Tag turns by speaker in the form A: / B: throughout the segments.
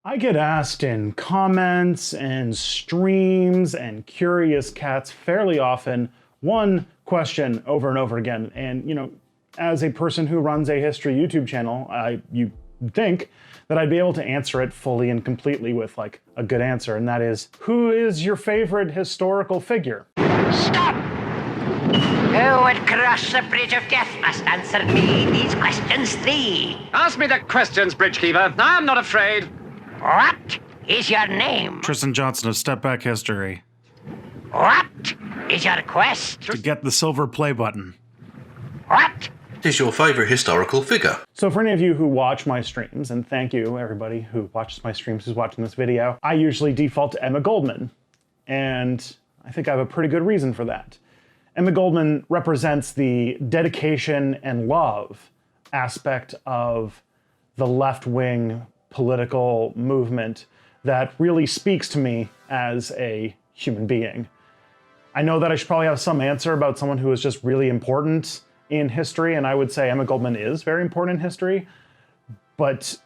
A: I get asked in comments and streams and Curious Cats fairly often one question over and over again. And, as a person who runs a history YouTube channel, you think that I'd be able to answer it fully and completely with like a good answer. And that is, who is your favorite historical figure?
B: Stop! Who would cross the bridge of death must answer me these questions three.
C: Ask me the questions, Bridgekeeper. I am not afraid.
B: What is your name?
A: Tristan Johnson of Step Back History.
B: What is your quest?
A: To get the silver play button.
B: What
D: is your favorite historical figure?
A: So for any of you who watch my streams, and thank you everybody who watches my streams who's watching this video, I usually default to Emma Goldman. And I think I have a pretty good reason for that. Emma Goldman represents the dedication and love aspect of the left-wing political movement that really speaks to me as a human being. I know that I should probably have some answer about someone who is just really important in history, and I would say Emma Goldman is very important in history, but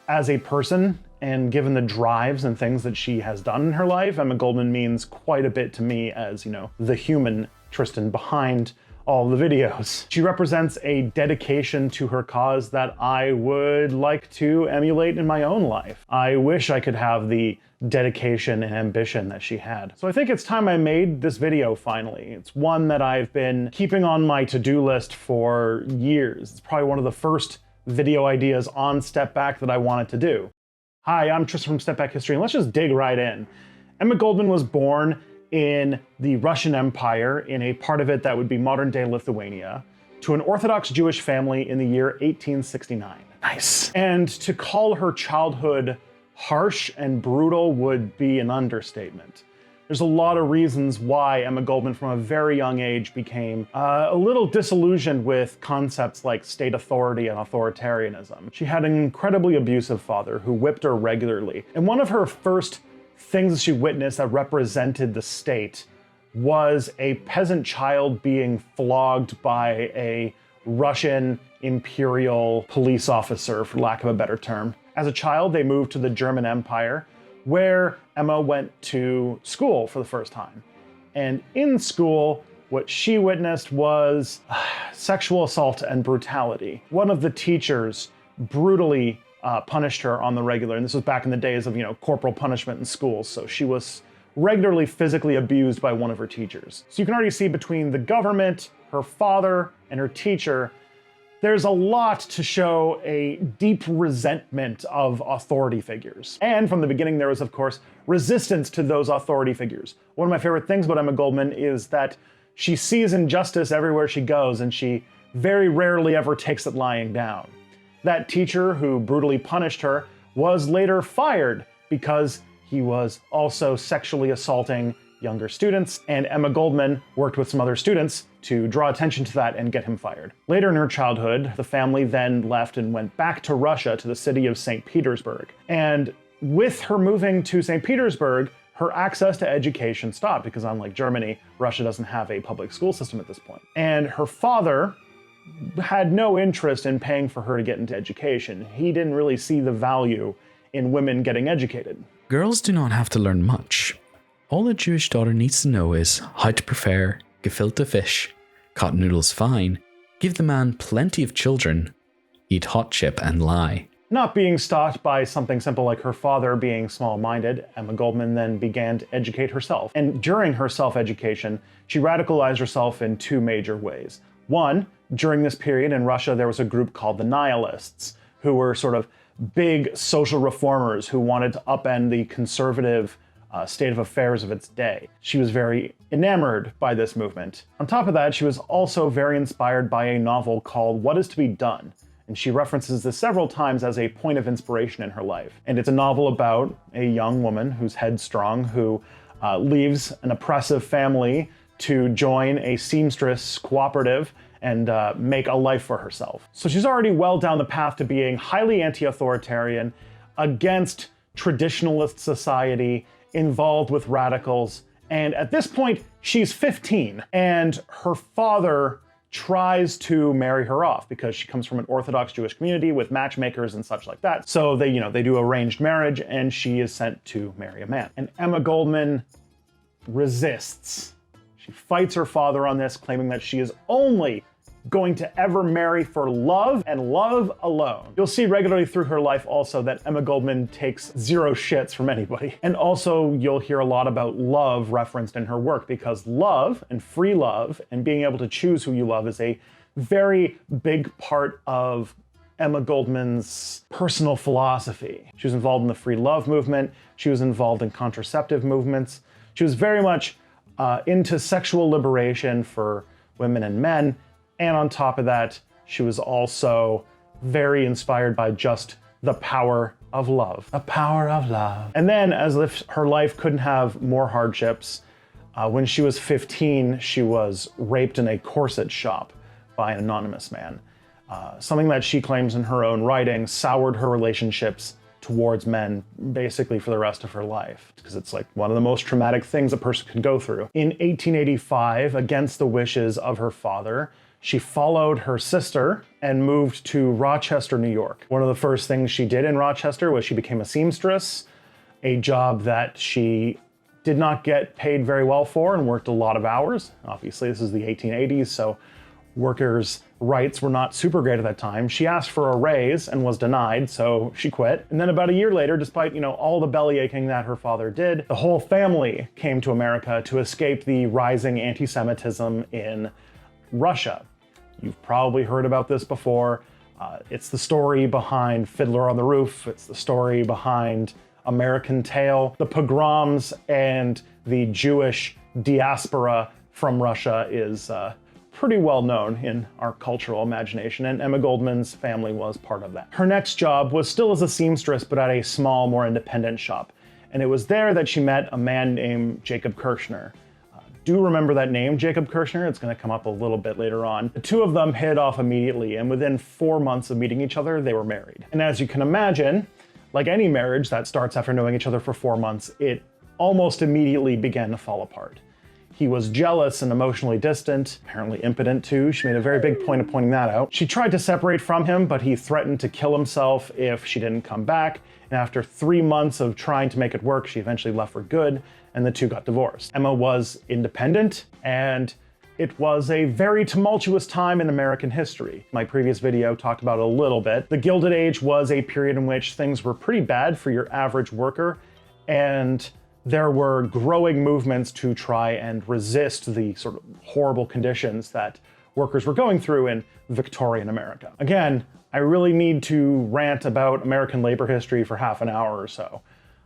A: as a person, and given the drives and things that she has done in her life, Emma Goldman means quite a bit to me as, the human Tristan behind all the videos. She represents a dedication to her cause that I would like to emulate in my own life. I wish I could have the dedication and ambition that she had. So I think it's time I made this video finally. It's one that I've been keeping on my to-do list for years. It's probably one of the first video ideas on Step Back that I wanted to do. Hi, I'm Tristan from Step Back History, and let's just dig right in. Emma Goldman was born in the Russian Empire, in a part of it that would be modern-day Lithuania, to an Orthodox Jewish family in the year 1869. Nice. And to call her childhood harsh and brutal would be an understatement. There's a lot of reasons why Emma Goldman from a very young age became a little disillusioned with concepts like state authority and authoritarianism. She had an incredibly abusive father who whipped her regularly. And one of her first things she witnessed that represented the state was a peasant child being flogged by a Russian imperial police officer, for lack of a better term. As a child, they moved to the German Empire, where Emma went to school for the first time. And in school, what she witnessed was sexual assault and brutality. One of the teachers brutally punished her on the regular, and this was back in the days of, corporal punishment in schools, so she was regularly physically abused by one of her teachers. So you can already see between the government, her father, and her teacher, there's a lot to show a deep resentment of authority figures. And from the beginning, there was, of course, resistance to those authority figures. One of my favorite things about Emma Goldman is that she sees injustice everywhere she goes, and she very rarely ever takes it lying down. That teacher who brutally punished her was later fired because he was also sexually assaulting younger students, and Emma Goldman worked with some other students to draw attention to that and get him fired. Later in her childhood, the family then left and went back to Russia, to the city of St. Petersburg. And with her moving to St. Petersburg, her access to education stopped because unlike Germany, Russia doesn't have a public school system at this point. And her father had no interest in paying for her to get into education. He didn't really see the value in women getting educated.
E: Girls do not have to learn much. All a Jewish daughter needs to know is how to prepare gefilte fish, cut noodles fine, give the man plenty of children, eat hot chip and lie.
A: Not being stopped by something simple like her father being small-minded, Emma Goldman then began to educate herself. And during her self-education, she radicalized herself in two major ways. One, during this period in Russia, there was a group called the Nationalists, who were sort of big social reformers who wanted to upend the conservative state of affairs of its day. She was very enamored by this movement. On top of that, she was also very inspired by a novel called What Is to Be Done, and she references this several times as a point of inspiration in her life. And it's a novel about a young woman who's headstrong, who leaves an oppressive family to join a seamstress cooperative and make a life for herself. So she's already well down the path to being highly anti-authoritarian, against traditionalist society, involved with radicals, and at this point, she's 15, and her father tries to marry her off because she comes from an Orthodox Jewish community with matchmakers and such like that. So they do arranged marriage, and she is sent to marry a man. And Emma Goldman resists. She fights her father on this, claiming that she is only going to ever marry for love and love alone. You'll see regularly through her life also that Emma Goldman takes zero shits from anybody. And also you'll hear a lot about love referenced in her work, because love and free love and being able to choose who you love is a very big part of Emma Goldman's personal philosophy. She was involved in the free love movement. She was involved in contraceptive movements. She was very much into sexual liberation for women and men. And on top of that, she was also very inspired by just the power of love. The power of love. And then, as if her life couldn't have more hardships, when she was 15, she was raped in a corset shop by an anonymous man. Something that she claims in her own writing soured her relationships towards men basically for the rest of her life, because it's like one of the most traumatic things a person can go through. In 1885, against the wishes of her father, she followed her sister and moved to Rochester, New York. One of the first things she did in Rochester was she became a seamstress, a job that she did not get paid very well for and worked a lot of hours. Obviously, this is the 1880s, so workers' rights were not super great at that time. She asked for a raise and was denied, so she quit. And then about a year later, despite, all the belly aching that her father did, the whole family came to America to escape the rising anti-Semitism in Russia. You've probably heard about this before. It's the story behind Fiddler on the Roof. It's the story behind American Tail. The pogroms and the Jewish diaspora from Russia is pretty well known in our cultural imagination, and Emma Goldman's family was part of that. Her next job was still as a seamstress, but at a small, more independent shop. And it was there that she met a man named Jacob Kirshner. Do remember that name, Jacob Kirshner. It's going to come up a little bit later on. The two of them hit off immediately, and within 4 months of meeting each other, they were married. And as you can imagine, like any marriage that starts after knowing each other for 4 months, it almost immediately began to fall apart. He was jealous and emotionally distant, apparently impotent too. She made a very big point of pointing that out. She tried to separate from him, but he threatened to kill himself if she didn't come back. And after 3 months of trying to make it work, she eventually left for good, and the two got divorced. Emma was independent, and it was a very tumultuous time in American history. My previous video talked about it a little bit. The Gilded Age was a period in which things were pretty bad for your average worker, and there were growing movements to try and resist the sort of horrible conditions that workers were going through in Victorian America. Again, I really need to rant about American labor history for half an hour or so.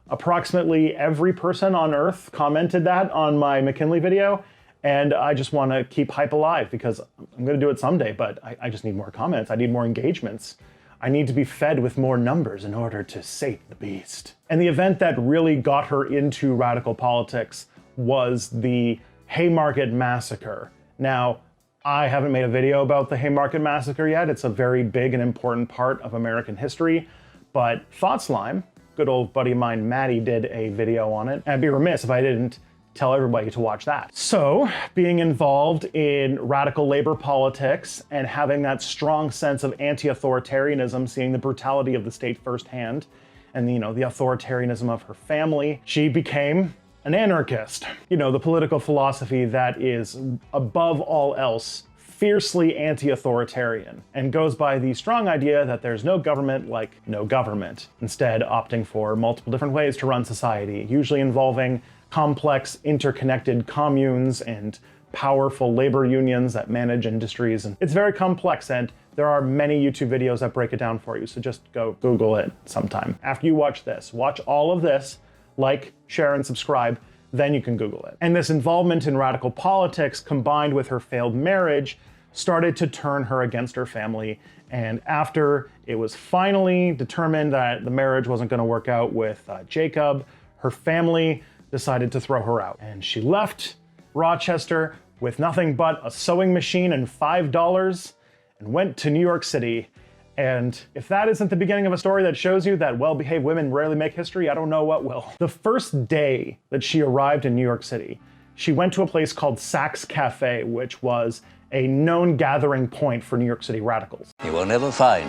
A: Approximately every person on Earth commented that on my McKinley video, and I just want to keep hype alive because I'm going to do it someday, but I just need more comments. I need more engagements. I need to be fed with more numbers in order to sate the beast. And the event that really got her into radical politics was the Haymarket Massacre. Now, I haven't made a video about the Haymarket Massacre yet. It's a very big and important part of American history, but Thoughtslime, good old buddy of mine, Maddie, did a video on it. And I'd be remiss if I didn't tell everybody to watch that. So, being involved in radical labor politics and having that strong sense of anti-authoritarianism, seeing the brutality of the state firsthand, and the authoritarianism of her family, she became an anarchist. The political philosophy that is, above all else, fiercely anti-authoritarian, and goes by the strong idea that there's no government like no government, instead opting for multiple different ways to run society, usually involving complex, interconnected communes and powerful labor unions that manage industries. And it's very complex, and there are many YouTube videos that break it down for you, so just go Google it sometime. After you watch this, watch all of this, like, share, and subscribe, then you can Google it. And this involvement in radical politics, combined with her failed marriage, started to turn her against her family. And after it was finally determined that the marriage wasn't going to work out with Jacob, her family decided to throw her out. And she left Rochester with nothing but a sewing machine and $5 and went to New York City. And if that isn't the beginning of a story that shows you that well-behaved women rarely make history, I don't know what will. The first day that she arrived in New York City, she went to a place called Saks Cafe, which was a known gathering point for New York City radicals.
F: You will never find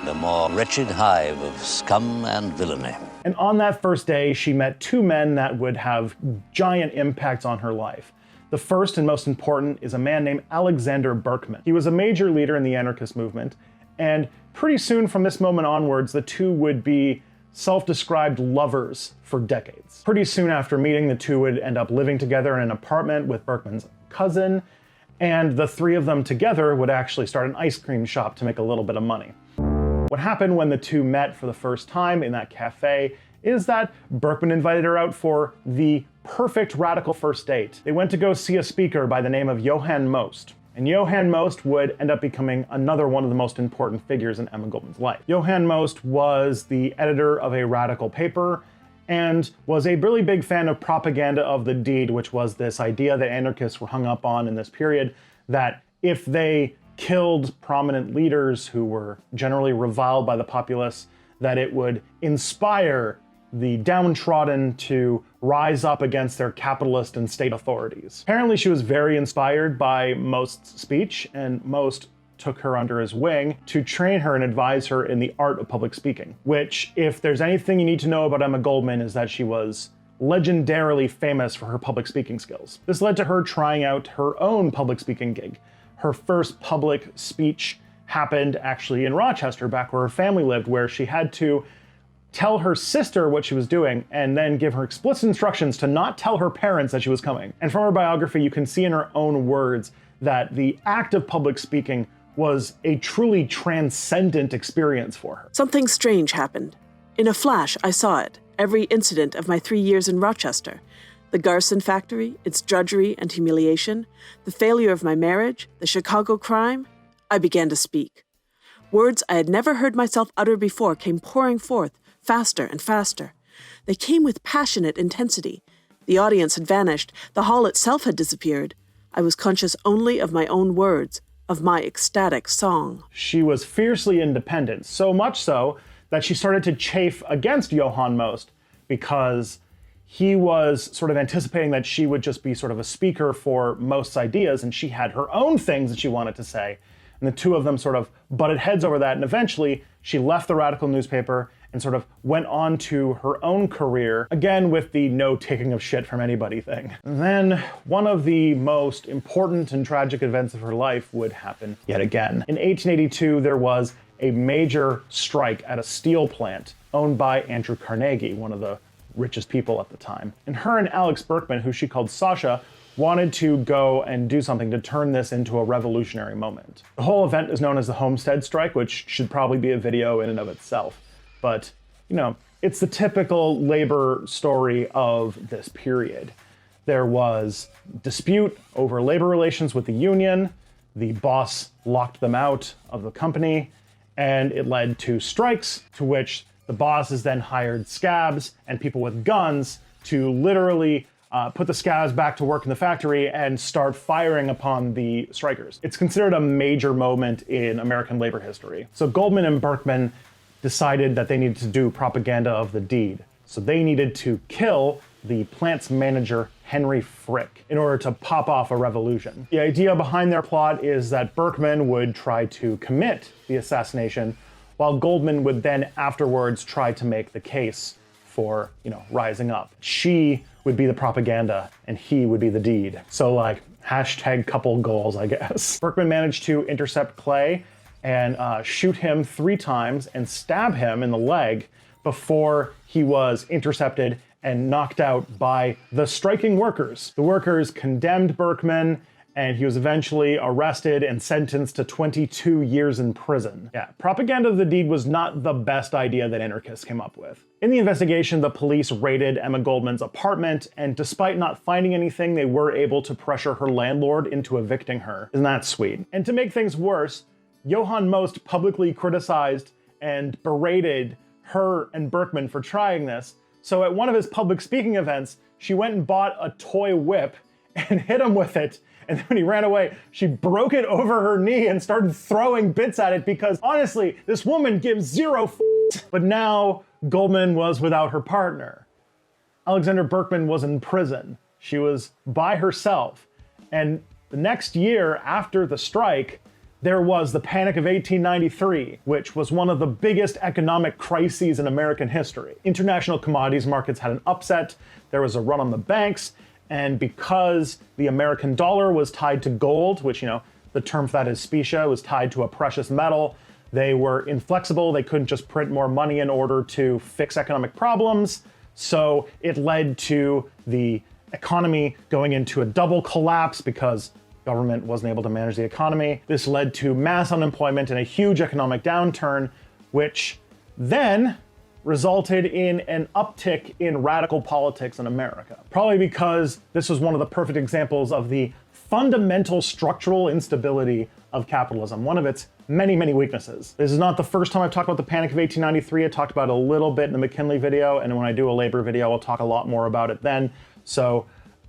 F: the more wretched hive of scum and villainy.
A: And on that first day, she met two men that would have giant impacts on her life. The first and most important is a man named Alexander Berkman. He was a major leader in the anarchist movement, and pretty soon from this moment onwards, the two would be self-described lovers for decades. Pretty soon after meeting, the two would end up living together in an apartment with Berkman's cousin, and the three of them together would actually start an ice cream shop to make a little bit of money. What happened when the two met for the first time in that cafe is that Berkman invited her out for the perfect radical first date. They went to go see a speaker by the name of Johann Most. And Johann Most would end up becoming another one of the most important figures in Emma Goldman's life. Johann Most was the editor of a radical paper and was a really big fan of propaganda of the deed, which was this idea that anarchists were hung up on in this period, that if they killed prominent leaders who were generally reviled by the populace, that it would inspire the downtrodden to rise up against their capitalist and state authorities. Apparently she was very inspired by Most's speech, and Most took her under his wing to train her and advise her in the art of public speaking, which, if there's anything you need to know about Emma Goldman, is that she was legendarily famous for her public speaking skills. This led to her trying out her own public speaking gig. Her first public speech happened actually in Rochester, back where her family lived, where she had to tell her sister what she was doing and then give her explicit instructions to not tell her parents that she was coming. And from her biography, you can see in her own words that the act of public speaking was a truly transcendent experience for her.
G: Something strange happened. In a flash, I saw it. Every incident of my 3 years in Rochester. The Garson factory, its drudgery and humiliation, the failure of my marriage, the Chicago crime. I began to speak. Words I had never heard myself utter before came pouring forth, faster and faster. They came with passionate intensity. The audience had vanished. The hall itself had disappeared. I was conscious only of my own words, of my ecstatic song.
A: She was fiercely independent, so much so that she started to chafe against Johann Most because he was sort of anticipating that she would just be sort of a speaker for Most's ideas, and she had her own things that she wanted to say. And the two of them sort of butted heads over that, and eventually she left the radical newspaper and sort of went on to her own career, again with the no taking of shit from anybody thing. And then one of the most important and tragic events of her life would happen yet again. In 1882, there was a major strike at a steel plant owned by Andrew Carnegie, one of the richest people at the time. And her and Alex Berkman, who she called Sasha, wanted to go and do something to turn this into a revolutionary moment. The whole event is known as the Homestead Strike, which should probably be a video in and of itself. But, you know, it's the typical labor story of this period. There was dispute over labor relations with the union. The boss locked them out of the company, and it led to strikes, to which the bosses then hired scabs and people with guns to literally put the scabs back to work in the factory and start firing upon the strikers. It's considered a major moment in American labor history. So Goldman and Berkman decided that they needed to do propaganda of the deed. So they needed to kill the plant's manager, Henry Frick, in order to pop off a revolution. The idea behind their plot is that Berkman would try to commit the assassination, while Goldman would then afterwards try to make the case for, rising up. She would be the propaganda and he would be the deed. So like, hashtag couple goals, I guess. Berkman managed to intercept Clay and shoot him 3 times and stab him in the leg before he was intercepted and knocked out by the striking workers. The workers condemned Berkman, and he was eventually arrested and sentenced to 22 years in prison. Yeah, propaganda of the deed was not the best idea that anarchists came up with. In the investigation, the police raided Emma Goldman's apartment, and despite not finding anything, they were able to pressure her landlord into evicting her. Isn't that sweet? And to make things worse, Johann Most publicly criticized and berated her and Berkman for trying this. So at one of his public speaking events, she went and bought a toy whip and hit him with it. And then when he ran away, she broke it over her knee and started throwing bits at it because honestly, this woman gives 0 f***s. But now Goldman was without her partner. Alexander Berkman was in prison. She was by herself. And The next year after the strike, there was the Panic of 1893, which was one of the biggest economic crises in American history. International commodities markets had an upset, there was a run on the banks, and because the American dollar was tied to gold, which, the term for that is specia, was tied to a precious metal, they were inflexible, they couldn't just print more money in order to fix economic problems, so it led to the economy going into a double collapse because government wasn't able to manage the economy. This led to mass unemployment and a huge economic downturn, which then resulted in an uptick in radical politics in America. Probably because this was one of the perfect examples of the fundamental structural instability of capitalism, one of its many, many weaknesses. This is not the first time I've talked about the Panic of 1893. I talked about it a little bit in the McKinley video, and when I do a labor video, I'll talk a lot more about it then. So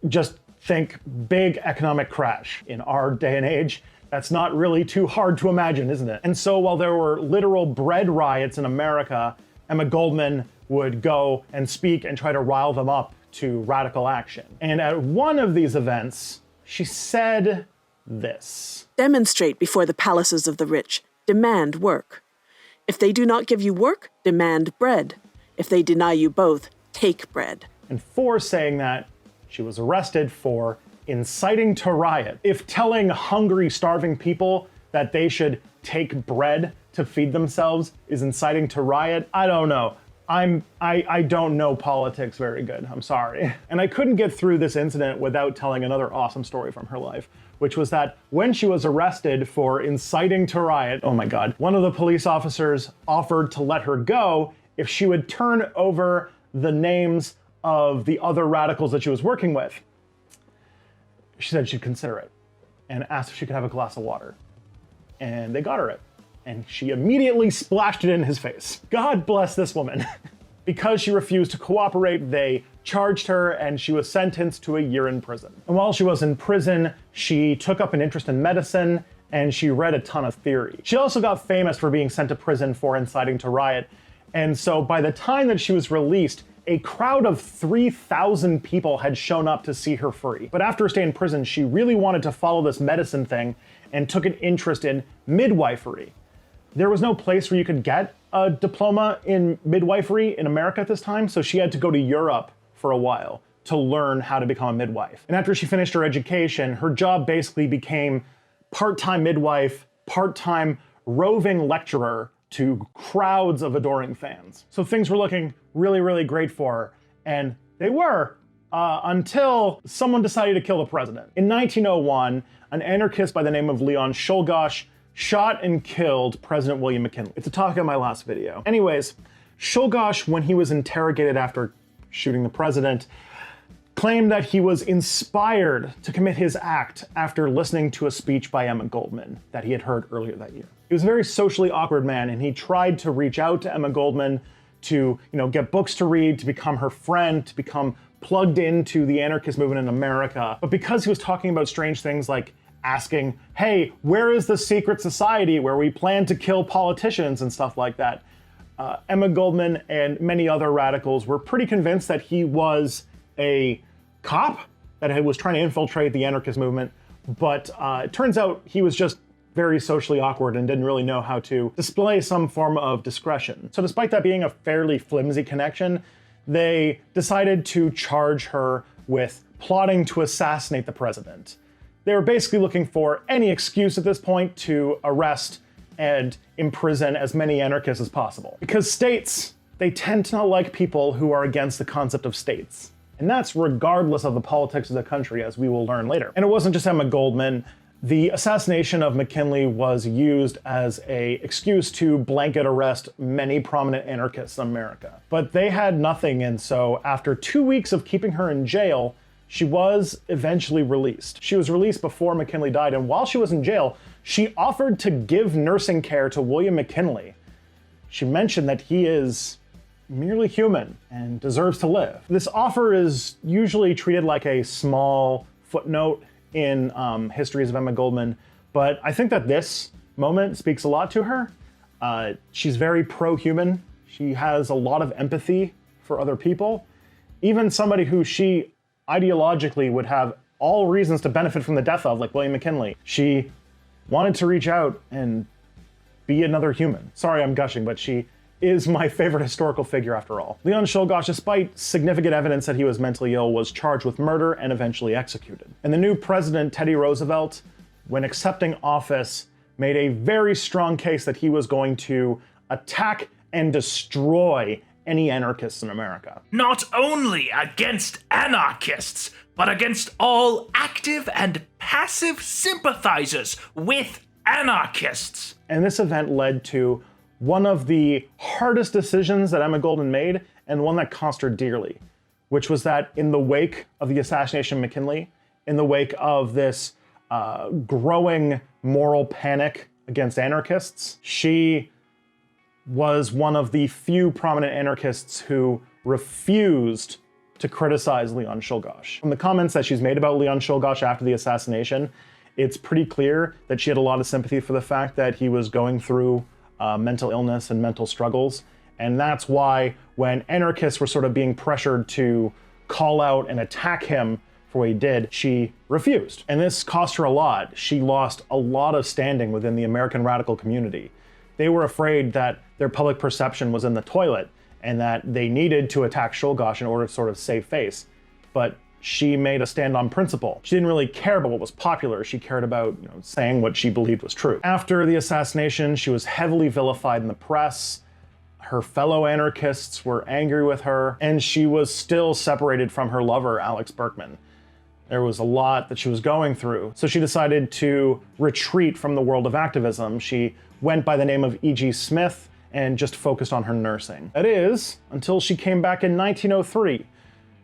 A: just think big economic crash. In our day and age, that's not really too hard to imagine, isn't it? And so while there were literal bread riots in America, Emma Goldman would go and speak and try to rile them up to radical action. And at one of these events, she said this.
G: Demonstrate before the palaces of the rich. Demand work. If they do not give you work, demand bread. If they deny you both, take bread.
A: And for saying that, she was arrested for inciting to riot. If telling hungry, starving people that they should take bread to feed themselves is inciting to riot, I don't know. I don't know politics very good, I'm sorry. And I couldn't get through this incident without telling another awesome story from her life, which was that when she was arrested for inciting to riot, oh my God, one of the police officers offered to let her go if she would turn over the names of the other radicals that she was working with. She said she'd consider it and asked if she could have a glass of water. And they got her it. And she immediately splashed it in his face. God bless this woman. Because she refused to cooperate, they charged her and she was sentenced to a year in prison. And while she was in prison, she took up an interest in medicine and she read a ton of theory. She also got famous for being sent to prison for inciting to riot. And so by the time that she was released, a crowd of 3,000 people had shown up to see her free. But after her stay in prison, she really wanted to follow this medicine thing and took an interest in midwifery. There was no place where you could get a diploma in midwifery in America at this time, so she had to go to Europe for a while to learn how to become a midwife. And after she finished her education, her job basically became part-time midwife, part-time roving lecturer to crowds of adoring fans. So things were looking really, really great for her, and they were, until someone decided to kill the president. In 1901, an anarchist by the name of Leon Czolgosz shot and killed President William McKinley. It's a topic of my last video. Anyways, Czolgosz, when he was interrogated after shooting the president, claimed that he was inspired to commit his act after listening to a speech by Emma Goldman that he had heard earlier that year. He was a very socially awkward man, and he tried to reach out to Emma Goldman to, get books to read, to become her friend, to become plugged into the anarchist movement in America. But because he was talking about strange things like asking, hey, where is the secret society where we plan to kill politicians and stuff like that, Emma Goldman and many other radicals were pretty convinced that he was a cop that was trying to infiltrate the anarchist movement. But it turns out he was just very socially awkward and didn't really know how to display some form of discretion. So despite that being a fairly flimsy connection, they decided to charge her with plotting to assassinate the president. They were basically looking for any excuse at this point to arrest and imprison as many anarchists as possible. Because states, they tend to not like people who are against the concept of states. And that's regardless of the politics of the country, as we will learn later. And it wasn't just Emma Goldman. The assassination of McKinley was used as an excuse to blanket arrest many prominent anarchists in America. But they had nothing, and so after 2 weeks of keeping her in jail, she was eventually released. She was released before McKinley died, and while she was in jail, she offered to give nursing care to William McKinley. She mentioned that he is merely human and deserves to live. This offer is usually treated like a small footnote in histories of Emma Goldman, but I think that this moment speaks a lot to her. She's very pro-human. She has a lot of empathy for other people. Even somebody who she ideologically would have all reasons to benefit from the death of, like William McKinley. She wanted to reach out and be another human. Sorry I'm gushing, but she is my favorite historical figure after all. Leon Czolgosz, despite significant evidence that he was mentally ill, was charged with murder and eventually executed. And the new president, Teddy Roosevelt, when accepting office, made a very strong case that he was going to attack and destroy any anarchists in America.
H: Not only against anarchists, but against all active and passive sympathizers with anarchists.
A: And this event led to one of the hardest decisions that Emma Goldman made, and one that cost her dearly, which was that in the wake of the assassination of McKinley, in the wake of this growing moral panic against anarchists, she was one of the few prominent anarchists who refused to criticize Leon Czolgosz. From the comments that she's made about Leon Czolgosz after the assassination, it's pretty clear that she had a lot of sympathy for the fact that he was going through mental illness and mental struggles. And that's why when anarchists were sort of being pressured to call out and attack him for what he did, she refused. And this cost her a lot. She lost a lot of standing within the American radical community. They were afraid that their public perception was in the toilet and that they needed to attack Czolgosz in order to sort of save face. But she made a stand on principle. She didn't really care about what was popular. She cared about, saying what she believed was true. After the assassination, she was heavily vilified in the press. Her fellow anarchists were angry with her, and she was still separated from her lover, Alex Berkman. There was a lot that she was going through. So she decided to retreat from the world of activism. She went by the name of E.G. Smith and just focused on her nursing. That is, until she came back in 1903.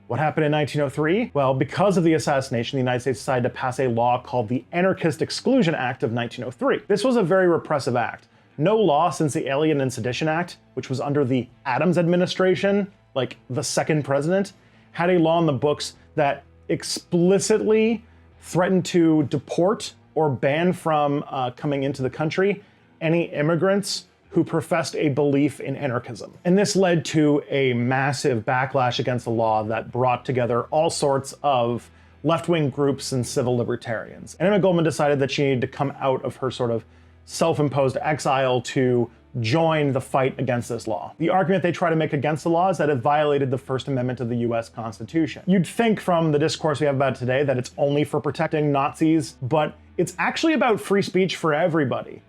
A: What happened in 1903? Well, because of the assassination, the United States decided to pass a law called the Anarchist Exclusion Act of 1903. This was a very repressive act. No law since the Alien and Sedition Act, which was under the Adams administration, like the second president, had a law in the books that explicitly threatened to deport or ban from coming into the country any immigrants who professed a belief in anarchism. And this led to a massive backlash against the law that brought together all sorts of left-wing groups and civil libertarians. And Emma Goldman decided that she needed to come out of her sort of self-imposed exile to join the fight against this law. The argument they try to make against the law is that it violated the First Amendment of the US Constitution. You'd think from the discourse we have about today that it's only for protecting Nazis, but it's actually about free speech for everybody,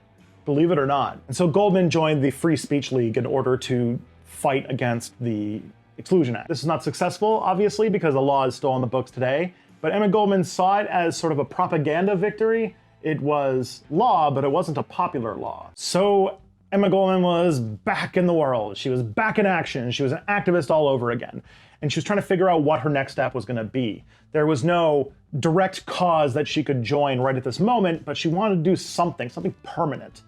A: believe it or not. And so Goldman joined the Free Speech League in order to fight against the Exclusion Act. This is not successful, obviously, because the law is still on the books today, but Emma Goldman saw it as sort of a propaganda victory. It was law, but it wasn't a popular law. So Emma Goldman was back in the world. She was back in action. She was an activist all over again. And she was trying to figure out what her next step was gonna be. There was no direct cause that she could join right at this moment, but she wanted to do something permanent.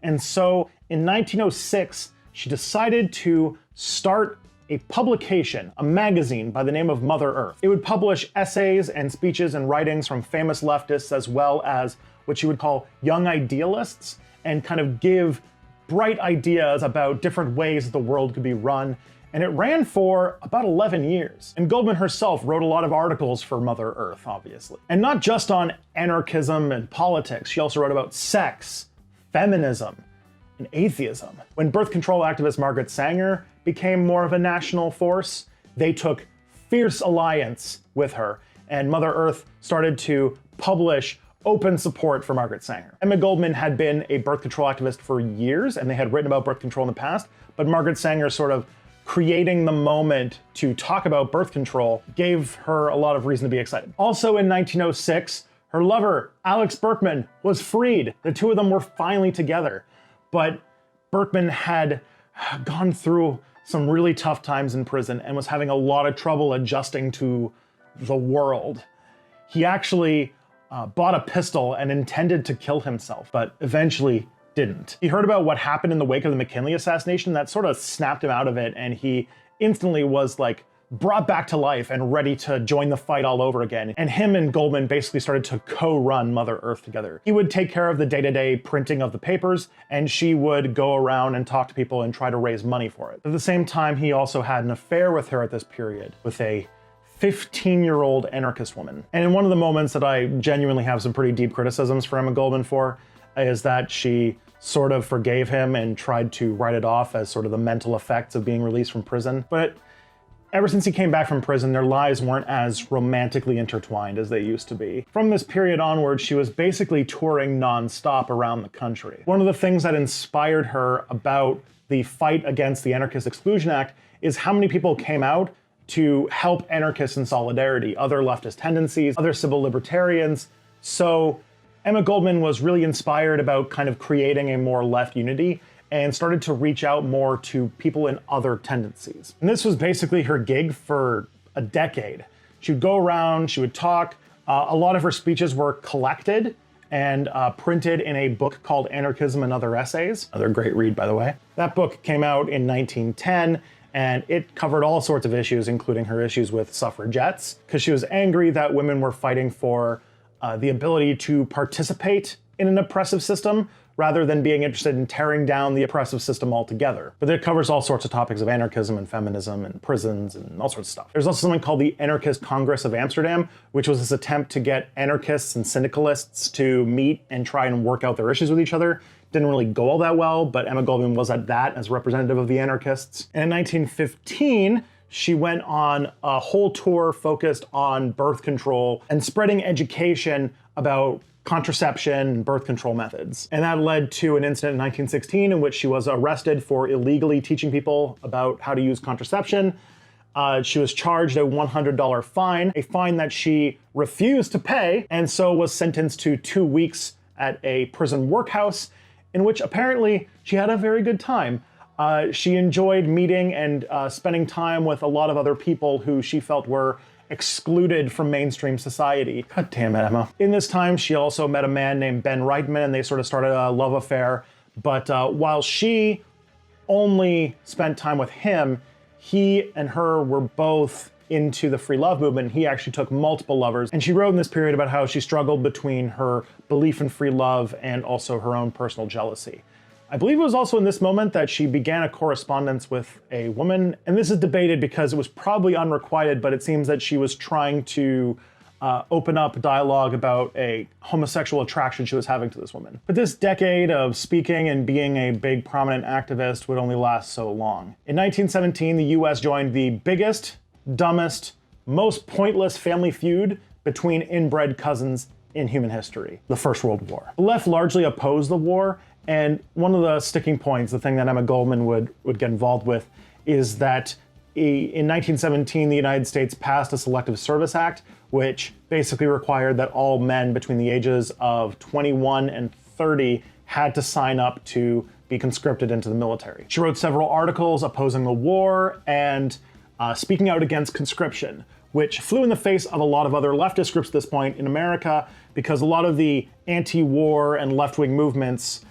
A: And so in 1906, she decided to start a publication, a magazine by the name of Mother Earth. It would publish essays and speeches and writings from famous leftists as well as what she would call young idealists, and kind of give bright ideas about different ways that the world could be run. And it ran for about 11 years. And Goldman herself wrote a lot of articles for Mother Earth, obviously. And not just on anarchism and politics, she also wrote about sex, feminism, and atheism. When birth control activist Margaret Sanger became more of a national force, they took fierce alliance with her, and Mother Earth started to publish open support for Margaret Sanger. Emma Goldman had been a birth control activist for years, and they had written about birth control in the past, but Margaret Sanger sort of creating the moment to talk about birth control gave her a lot of reason to be excited. Also in 1906, her lover, Alex Berkman, was freed. The two of them were finally together. But Berkman had gone through some really tough times in prison and was having a lot of trouble adjusting to the world. He actually bought a pistol and intended to kill himself, but eventually didn't. He heard about what happened in the wake of the McKinley assassination. That sort of snapped him out of it, and he instantly was like brought back to life and ready to join the fight all over again. And him and Goldman basically started to co-run Mother Earth together. He would take care of the day-to-day printing of the papers, and she would go around and talk to people and try to raise money for it. At the same time, he also had an affair with her at this period, with a 15-year-old anarchist woman. And one of the moments that I genuinely have some pretty deep criticisms for Emma Goldman for is that she sort of forgave him and tried to write it off as sort of the mental effects of being released from prison. But ever since he came back from prison, their lives weren't as romantically intertwined as they used to be. From this period onward, she was basically touring nonstop around the country. One of the things that inspired her about the fight against the Anarchist Exclusion Act is how many people came out to help anarchists in solidarity, other leftist tendencies, other civil libertarians. So Emma Goldman was really inspired about kind of creating a more left unity and started to reach out more to people in other tendencies. And this was basically her gig for a decade. She would go around, she would talk. A lot of her speeches were collected and printed in a book called Anarchism and Other Essays. Another great read, by the way. That book came out in 1910, and it covered all sorts of issues, including her issues with suffragettes, because she was angry that women were fighting for the ability to participate in an oppressive system rather than being interested in tearing down the oppressive system altogether. But it covers all sorts of topics of anarchism and feminism and prisons and all sorts of stuff. There's also something called the Anarchist Congress of Amsterdam, which was this attempt to get anarchists and syndicalists to meet and try and work out their issues with each other. Didn't really go all that well, but Emma Goldman was at that as representative of the anarchists. And in 1915, she went on a whole tour focused on birth control and spreading education about contraception and birth control methods. And that led to an incident in 1916 in which she was arrested for illegally teaching people about how to use contraception. She was charged a $100 fine, a fine that she refused to pay, and so was sentenced to 2 weeks at a prison workhouse, in which apparently she had a very good time. She enjoyed meeting and spending time with a lot of other people who she felt were excluded from mainstream society. God damn it, Emma. In this time, she also met a man named Ben Reitman, and they sort of started a love affair. But while she only spent time with him, he and her were both into the free love movement. He actually took multiple lovers. And she wrote in this period about how she struggled between her belief in free love and also her own personal jealousy. I believe it was also in this moment that she began a correspondence with a woman, and this is debated because it was probably unrequited, but it seems that she was trying to open up dialogue about a homosexual attraction she was having to this woman. But this decade of speaking and being a big prominent activist would only last so long. In 1917, the US joined the biggest, dumbest, most pointless family feud between inbred cousins in human history, the First World War. The left largely opposed the war, and one of the sticking points, the thing that Emma Goldman would get involved with, is that in 1917, the United States passed a Selective Service Act, which basically required that all men between the ages of 21 and 30 had to sign up to be conscripted into the military. She wrote several articles opposing the war and speaking out against conscription, which flew in the face of a lot of other leftist groups at this point in America, because a lot of the anti-war and left-wing movements,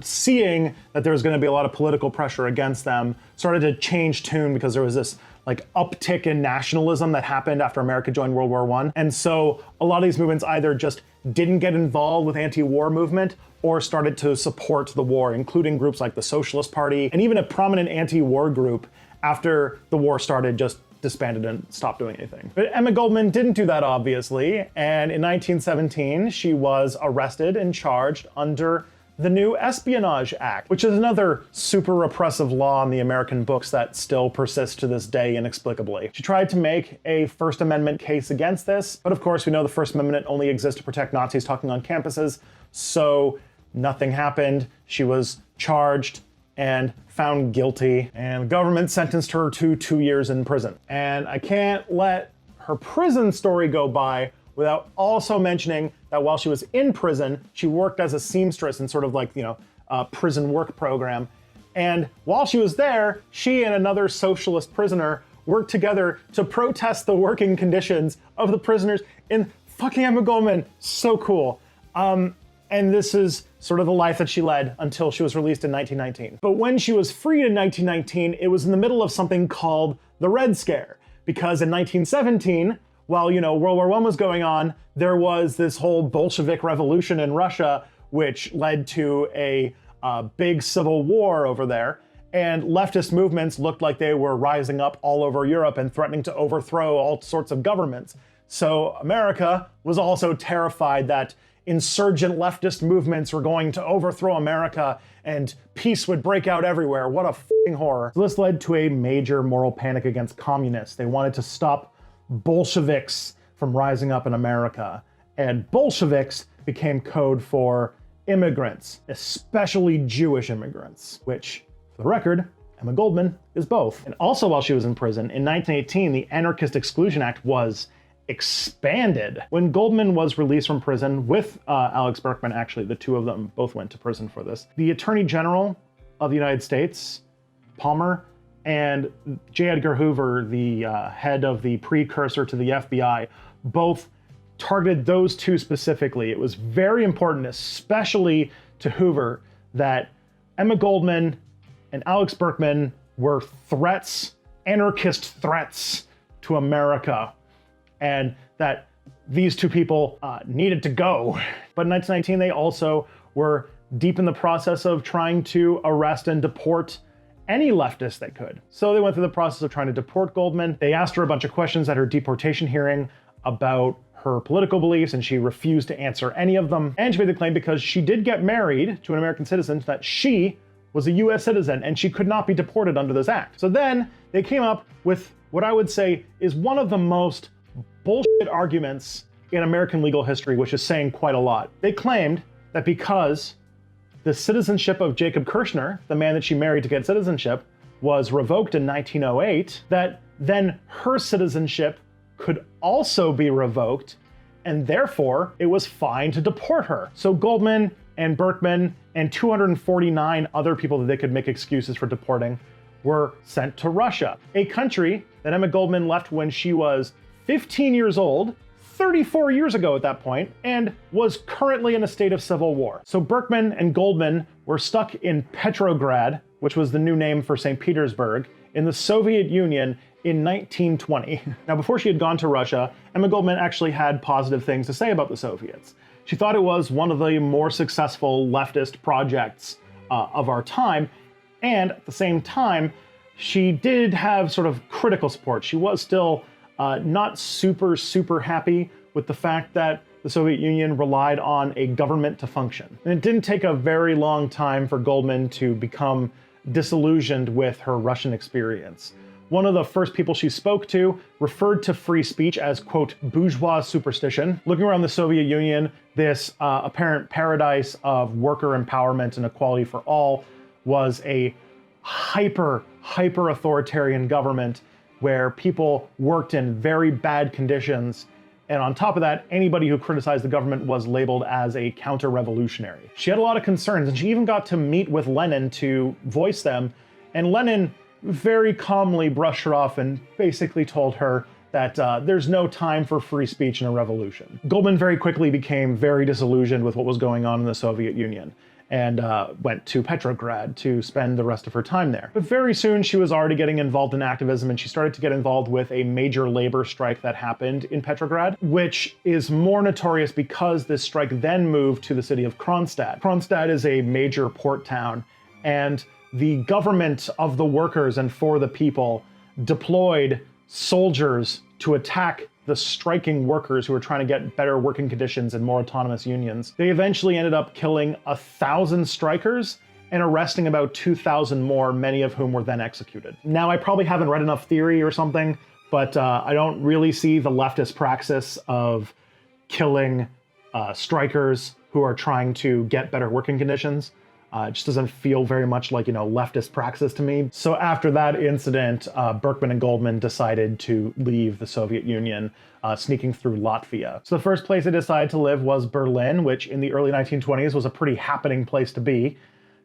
A: seeing that there was going to be a lot of political pressure against them, started to change tune because there was this like uptick in nationalism that happened after America joined World War I. And so a lot of these movements either just didn't get involved with anti-war movement or started to support the war, including groups like the Socialist Party, and even a prominent anti-war group after the war started just disbanded and stopped doing anything. But Emma Goldman didn't do that, obviously, and in 1917 she was arrested and charged under the new Espionage Act, which is another super repressive law in the American books that still persists to this day inexplicably. She tried to make a First Amendment case against this, but of course we know the First Amendment only exists to protect Nazis talking on campuses, so nothing happened. She was charged and found guilty, and the government sentenced her to 2 years in prison. And I can't let her prison story go by without also mentioning that while she was in prison, she worked as a seamstress in sort of like, a prison work program. And while she was there, she and another socialist prisoner worked together to protest the working conditions of the prisoners in fucking Emma Goldman. So cool. And this is sort of the life that she led until she was released in 1919. But when she was freed in 1919, it was in the middle of something called the Red Scare. Because in 1917, while, World War I was going on, there was this whole Bolshevik revolution in Russia, which led to a big civil war over there. And leftist movements looked like they were rising up all over Europe and threatening to overthrow all sorts of governments. So America was also terrified that insurgent leftist movements were going to overthrow America and peace would break out everywhere. What a f***ing horror. So this led to a major moral panic against communists. They wanted to stop Bolsheviks from rising up in America. And Bolsheviks became code for immigrants, especially Jewish immigrants, which, for the record, Emma Goldman is both. And also while she was in prison, in 1918, the Anarchist Exclusion Act was expanded. When Goldman was released from prison with Alex Berkman, actually, the two of them both went to prison for this, the Attorney General of the United States, Palmer, and J. Edgar Hoover, the head of the precursor to the FBI, both targeted those two specifically. It was very important, especially to Hoover, that Emma Goldman and Alex Berkman were threats, anarchist threats to America, and that these two people needed to go. But in 1919, they also were deep in the process of trying to arrest and deport any leftist they could. So they went through the process of trying to deport Goldman. They asked her a bunch of questions at her deportation hearing about her political beliefs, and she refused to answer any of them. And she made the claim, because she did get married to an American citizen, that she was a US citizen and she could not be deported under this act. So then they came up with what I would say is one of the most bullshit arguments in American legal history, which is saying quite a lot. They claimed that because the citizenship of Jacob Kirshner, the man that she married to get citizenship, was revoked in 1908, that then her citizenship could also be revoked, and therefore it was fine to deport her. So Goldman and Berkman and 249 other people that they could make excuses for deporting were sent to Russia, a country that Emma Goldman left when she was 15 years old, 34 years ago at that point, and was currently in a state of civil war. So Berkman and Goldman were stuck in Petrograd, which was the new name for St. Petersburg, in the Soviet Union in 1920. Now, before she had gone to Russia, Emma Goldman actually had positive things to say about the Soviets. She thought it was one of the more successful leftist projects of our time, and at the same time, she did have sort of critical support. She was still not super happy with the fact that the Soviet Union relied on a government to function. And it didn't take a very long time for Goldman to become disillusioned with her Russian experience. One of the first people she spoke to referred to free speech as, quote, bourgeois superstition. Looking around the Soviet Union, this apparent paradise of worker empowerment and equality for all was a hyper authoritarian government where people worked in very bad conditions. And on top of that, anybody who criticized the government was labeled as a counter-revolutionary. She had a lot of concerns, and she even got to meet with Lenin to voice them. And Lenin very calmly brushed her off and basically told her that there's no time for free speech in a revolution. Goldman very quickly became very disillusioned with what was going on in the Soviet Union, and went to Petrograd to spend the rest of her time there. But very soon she was already getting involved in activism, and she started to get involved with a major labor strike that happened in Petrograd, which is more notorious because this strike then moved to the city of Kronstadt. Kronstadt is a major port town, and the government of the workers and for the people deployed soldiers to attack the striking workers who were trying to get better working conditions and more autonomous unions. They eventually ended up killing 1,000 strikers and arresting about 2,000 more, many of whom were then executed. Now, I probably haven't read enough theory or something, but I don't really see the leftist praxis of killing strikers who are trying to get better working conditions. It just doesn't feel very much like, leftist praxis to me. So after that incident, Berkman and Goldman decided to leave the Soviet Union, sneaking through Latvia. So the first place they decided to live was Berlin, which in the early 1920s was a pretty happening place to be.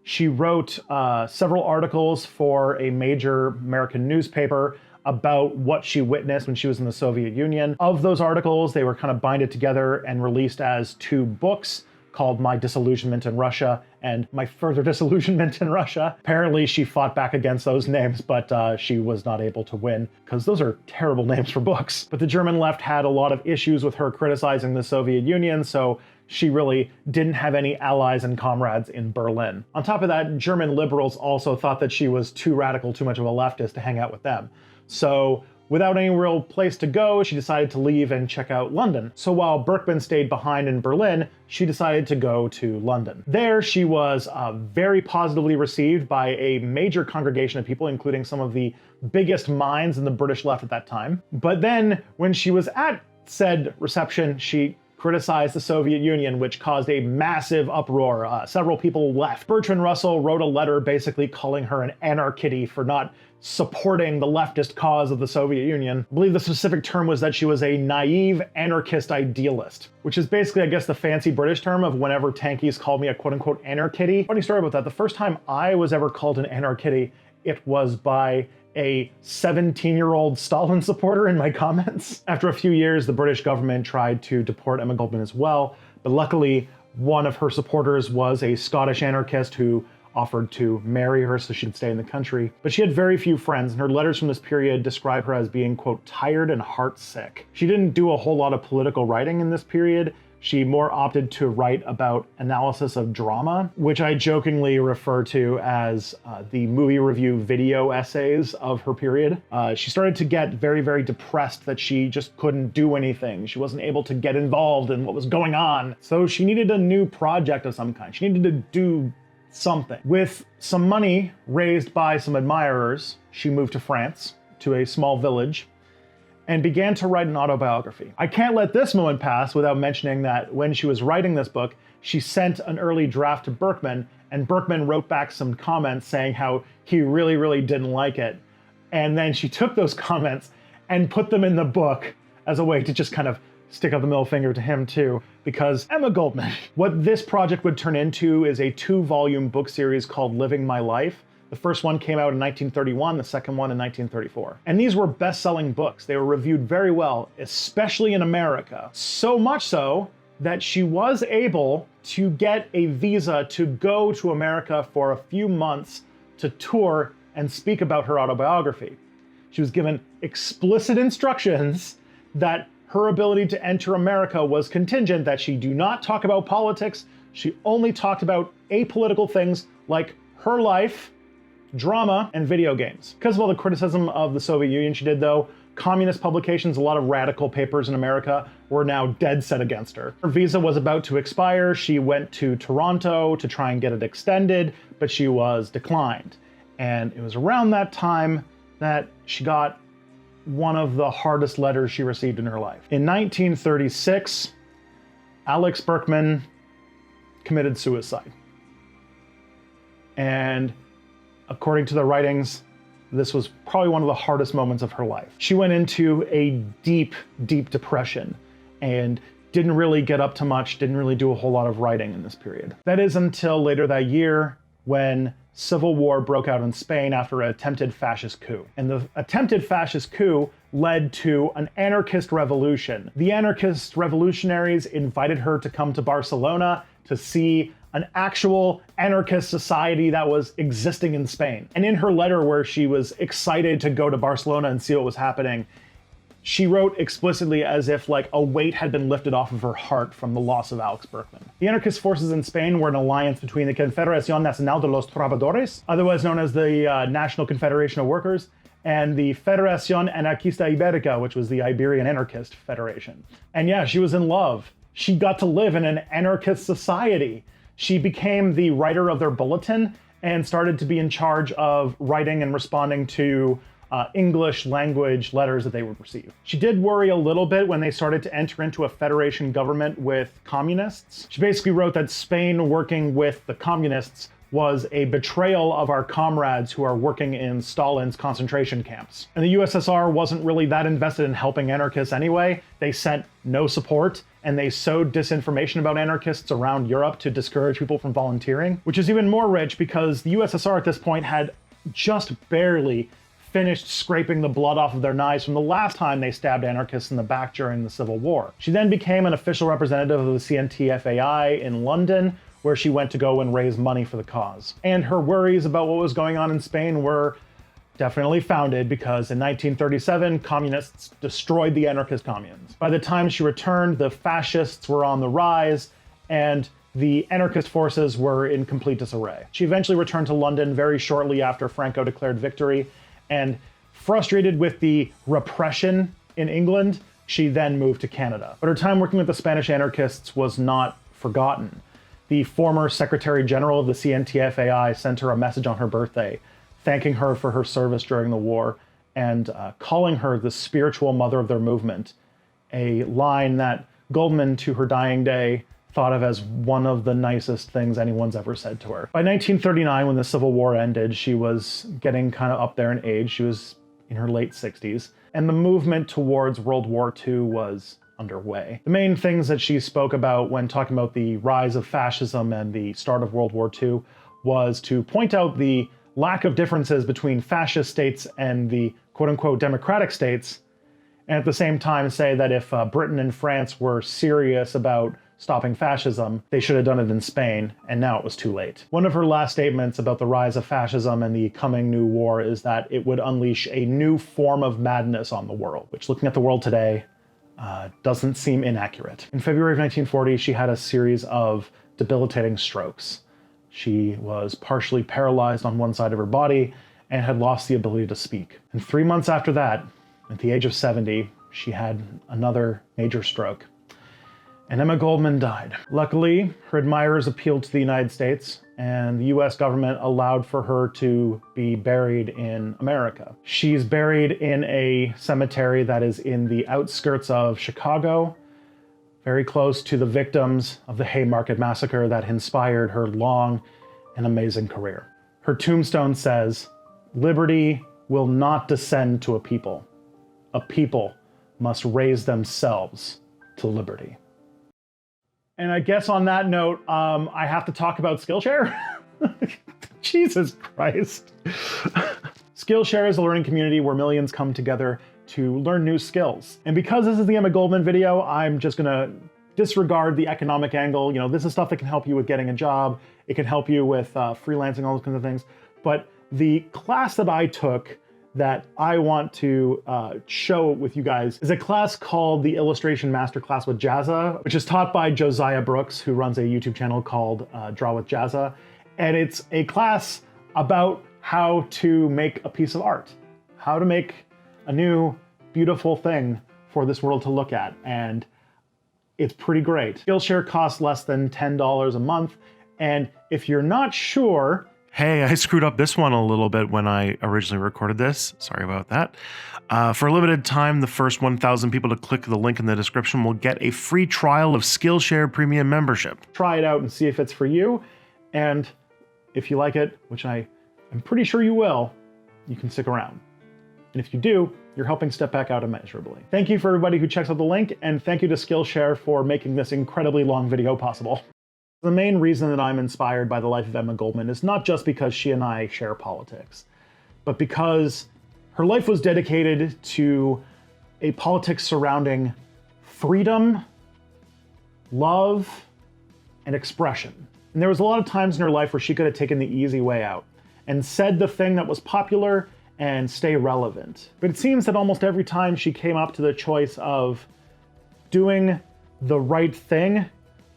A: She wrote several articles for a major American newspaper about what she witnessed when she was in the Soviet Union. Of those articles, they were kind of binded together and released as 2 books called My Disillusionment in Russia and My Further Disillusionment in Russia. Apparently she fought back against those names, but she was not able to win, because those are terrible names for books. But the German left had a lot of issues with her criticizing the Soviet Union, so she really didn't have any allies and comrades in Berlin. On top of that, German liberals also thought that she was too radical, too much of a leftist to hang out with them. So without any real place to go, she decided to leave and check out London. So while Berkman stayed behind in Berlin, she decided to go to London. There, she was very positively received by a major congregation of people, including some of the biggest minds in the British left at that time. But then, when she was at said reception, she criticized the Soviet Union, which caused a massive uproar. Several people left. Bertrand Russell wrote a letter basically calling her an anarchitty for not supporting the leftist cause of the Soviet Union. I believe the specific term was that she was a naive anarchist idealist, which is basically, I guess, the fancy British term of whenever tankies call me a quote-unquote anarchitty. Funny story about that. The first time I was ever called an anarchitty, it was by a 17-year-old Stalin supporter in my comments. After a few years, the British government tried to deport Emma Goldman as well, but luckily one of her supporters was a Scottish anarchist who offered to marry her so she could stay in the country. But she had very few friends, and her letters from this period describe her as being, quote, tired and heartsick. She didn't do a whole lot of political writing in this period. She more opted to write about analysis of drama, which I jokingly refer to as the movie review video essays of her period. She started to get very, very depressed that she just couldn't do anything. She wasn't able to get involved in what was going on. So she needed a new project of some kind. She needed to do something. With some money raised by some admirers, she moved to France, to a small village, and began to write an autobiography. I can't let this moment pass without mentioning that when she was writing this book, she sent an early draft to Berkman, and Berkman wrote back some comments saying how he really, really didn't like it. And then she took those comments and put them in the book as a way to just kind of stick up the middle finger to him too, because Emma Goldman. What this project would turn into is a 2-volume book series called Living My Life. The first one came out in 1931, the second one in 1934. And these were best-selling books. They were reviewed very well, especially in America. So much so that she was able to get a visa to go to America for a few months to tour and speak about her autobiography. She was given explicit instructions that her ability to enter America was contingent that she do not talk about politics. She only talked about apolitical things like her life, drama, and video games. Because of all the criticism of the Soviet Union she did, though, communist publications, a lot of radical papers in America, were now dead set against her. Her visa was about to expire. She went to Toronto to try and get it extended, but she was declined. And it was around that time that she got one of the hardest letters she received in her life. In 1936, Alex Berkman committed suicide. And according to the writings, this was probably one of the hardest moments of her life. She went into a deep, deep depression and didn't really get up to much, didn't really do a whole lot of writing in this period. That is until later that year when civil war broke out in Spain after an attempted fascist coup. And the attempted fascist coup led to an anarchist revolution. The anarchist revolutionaries invited her to come to Barcelona to see an actual anarchist society that was existing in Spain. And in her letter where she was excited to go to Barcelona and see what was happening, she wrote explicitly as if like a weight had been lifted off of her heart from the loss of Alex Berkman. The anarchist forces in Spain were an alliance between the Confederación Nacional de los Trabajadores, otherwise known as the National Confederation of Workers, and the Federación Anarquista Ibérica, which was the Iberian Anarchist Federation. And yeah, she was in love. She got to live in an anarchist society. She became the writer of their bulletin and started to be in charge of writing and responding to English language letters that they would receive. She did worry a little bit when they started to enter into a federation government with communists. She basically wrote that Spain working with the communists was a betrayal of our comrades who are working in Stalin's concentration camps. And the USSR wasn't really that invested in helping anarchists anyway. They sent no support, and they sowed disinformation about anarchists around Europe to discourage people from volunteering, which is even more rich because the USSR at this point had just barely finished scraping the blood off of their knives from the last time they stabbed anarchists in the back during the Civil War. She then became an official representative of the CNT-FAI in London, where she went to go and raise money for the cause. And her worries about what was going on in Spain were definitely founded because in 1937, communists destroyed the anarchist communes. By the time she returned, the fascists were on the rise, and the anarchist forces were in complete disarray. She eventually returned to London very shortly after Franco declared victory, and frustrated with the repression in England, she then moved to Canada. But her time working with the Spanish anarchists was not forgotten. The former Secretary General of the CNTF-AI sent her a message on her birthday, thanking her for her service during the war and calling her the spiritual mother of their movement, a line that Goldman, to her dying day, thought of as one of the nicest things anyone's ever said to her. By 1939, when the Civil War ended, she was getting kind of up there in age. She was in her late 60s, and the movement towards World War II was underway. The main things that she spoke about when talking about the rise of fascism and the start of World War II was to point out the lack of differences between fascist states and the quote-unquote democratic states, and at the same time say that if Britain and France were serious about stopping fascism, they should have done it in Spain, and now it was too late. One of her last statements about the rise of fascism and the coming new war is that it would unleash a new form of madness on the world, which, looking at the world today, doesn't seem inaccurate. In February of 1940, she had a series of debilitating strokes. She was partially paralyzed on one side of her body and had lost the ability to speak. And 3 months after that, at the age of 70, she had another major stroke. And Emma Goldman died. Luckily, her admirers appealed to the United States, and the US government allowed for her to be buried in America. She's buried in a cemetery that is in the outskirts of Chicago, very close to the victims of the Haymarket Massacre that inspired her long and amazing career. Her tombstone says, "Liberty will not descend to a people. A people must raise themselves to liberty." And I guess on that note, I have to talk about Skillshare. Jesus Christ. Skillshare is a learning community where millions come together to learn new skills. And because this is the Emma Goldman video, I'm just gonna disregard the economic angle. You know, this is stuff that can help you with getting a job. It can help you with freelancing, all those kinds of things. But the class that I took that I want to show with you guys is a class called the Illustration Masterclass with Jazza, which is taught by Josiah Brooks, who runs a YouTube channel called Draw with Jazza. And it's a class about how to make a piece of art, how to make a new, beautiful thing for this world to look at. And it's pretty great. Skillshare costs less than $10 a month. And if you're not sure, hey, I screwed up this one a little bit when I originally recorded this. Sorry about that. For a limited time, the first 1,000 people to click the link in the description will get a free trial of Skillshare Premium membership. Try it out and see if it's for you. And if you like it, which I am pretty sure you will, you can stick around. And if you do, you're helping Step Back Out immeasurably. Thank you for everybody who checks out the link, and thank you to Skillshare for making this incredibly long video possible. The main reason that I'm inspired by the life of Emma Goldman is not just because she and I share politics, but because her life was dedicated to a politics surrounding freedom, love, and expression. And there was a lot of times in her life where she could have taken the easy way out and said the thing that was popular and stay relevant. But it seems that almost every time she came up to the choice of doing the right thing,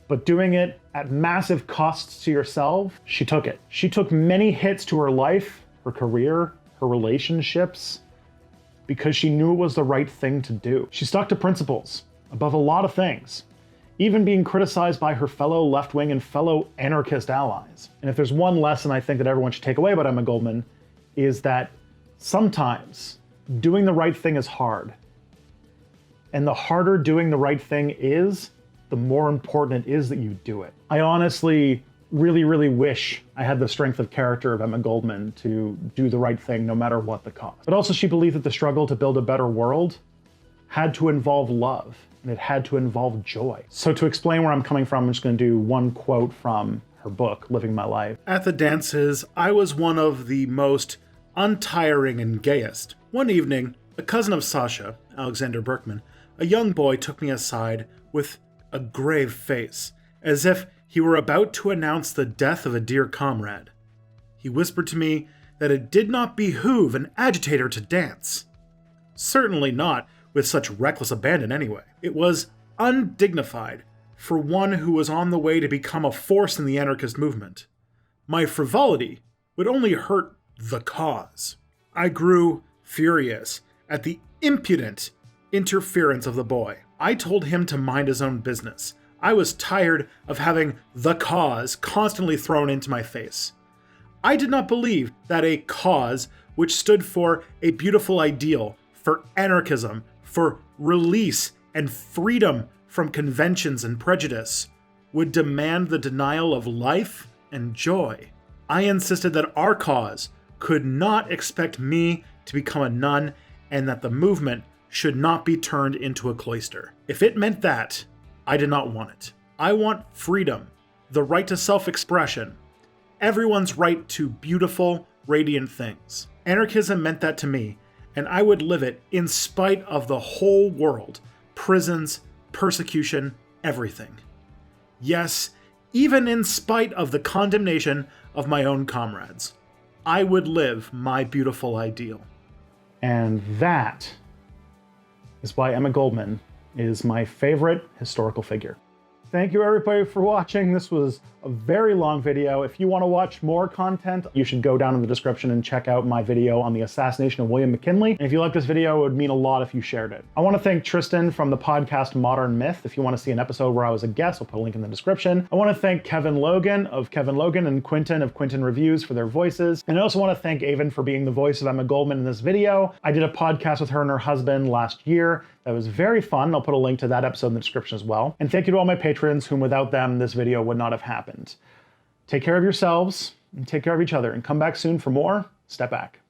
A: but doing it at massive costs to yourself, she took it. She took many hits to her life, her career, her relationships, because she knew it was the right thing to do. She stuck to principles above a lot of things, even being criticized by her fellow left-wing and fellow anarchist allies. And if there's one lesson I think that everyone should take away about Emma Goldman, is that sometimes doing the right thing is hard. And the harder doing the right thing is, the more important it is that you do it. I honestly really, really wish I had the strength of character of Emma Goldman to do the right thing no matter what the cost. But also she believed that the struggle to build a better world had to involve love, and it had to involve joy. So to explain where I'm coming from, I'm just gonna do one quote from her book, Living My Life.
I: At the dances, I was one of the most untiring and gayest. One evening, a cousin of Sasha, Alexander Berkman, a young boy took me aside with a grave face, as if he were about to announce the death of a dear comrade. He whispered to me that it did not behoove an agitator to dance. Certainly not with such reckless abandon anyway. It was undignified, for one who was on the way to become a force in the anarchist movement. My frivolity would only hurt the cause. I grew furious at the impudent interference of the boy. I told him to mind his own business. I was tired of having the cause constantly thrown into my face. I did not believe that a cause which stood for a beautiful ideal, for anarchism, for release and freedom from conventions and prejudice, would demand the denial of life and joy. I insisted that our cause could not expect me to become a nun and that the movement should not be turned into a cloister. If it meant that, I did not want it. I want freedom, the right to self-expression, everyone's right to beautiful, radiant things. Anarchism meant that to me, and I would live it in spite of the whole world, prisons, persecution, everything. Yes, even in spite of the condemnation of my own comrades. I would live my beautiful ideal.
A: And that is why Emma Goldman is my favorite historical figure. Thank you everybody for watching. This was a very long video. If you want to watch more content, you should go down in the description and check out my video on the assassination of William McKinley. And if you like this video, it would mean a lot if you shared it. I want to thank Tristan from the podcast Modern Myth. If you want to see an episode where I was a guest, I'll put a link in the description. I want to thank Kevin Logan of Kevin Logan and Quinton of Quinton Reviews for their voices. And I also want to thank Avon for being the voice of Emma Goldman in this video. I did a podcast with her and her husband last year. That was very fun. I'll put a link to that episode in the description as well. And thank you to all my patrons, whom without them, this video would not have happened. Take care of yourselves and take care of each other, and come back soon for more Step Back.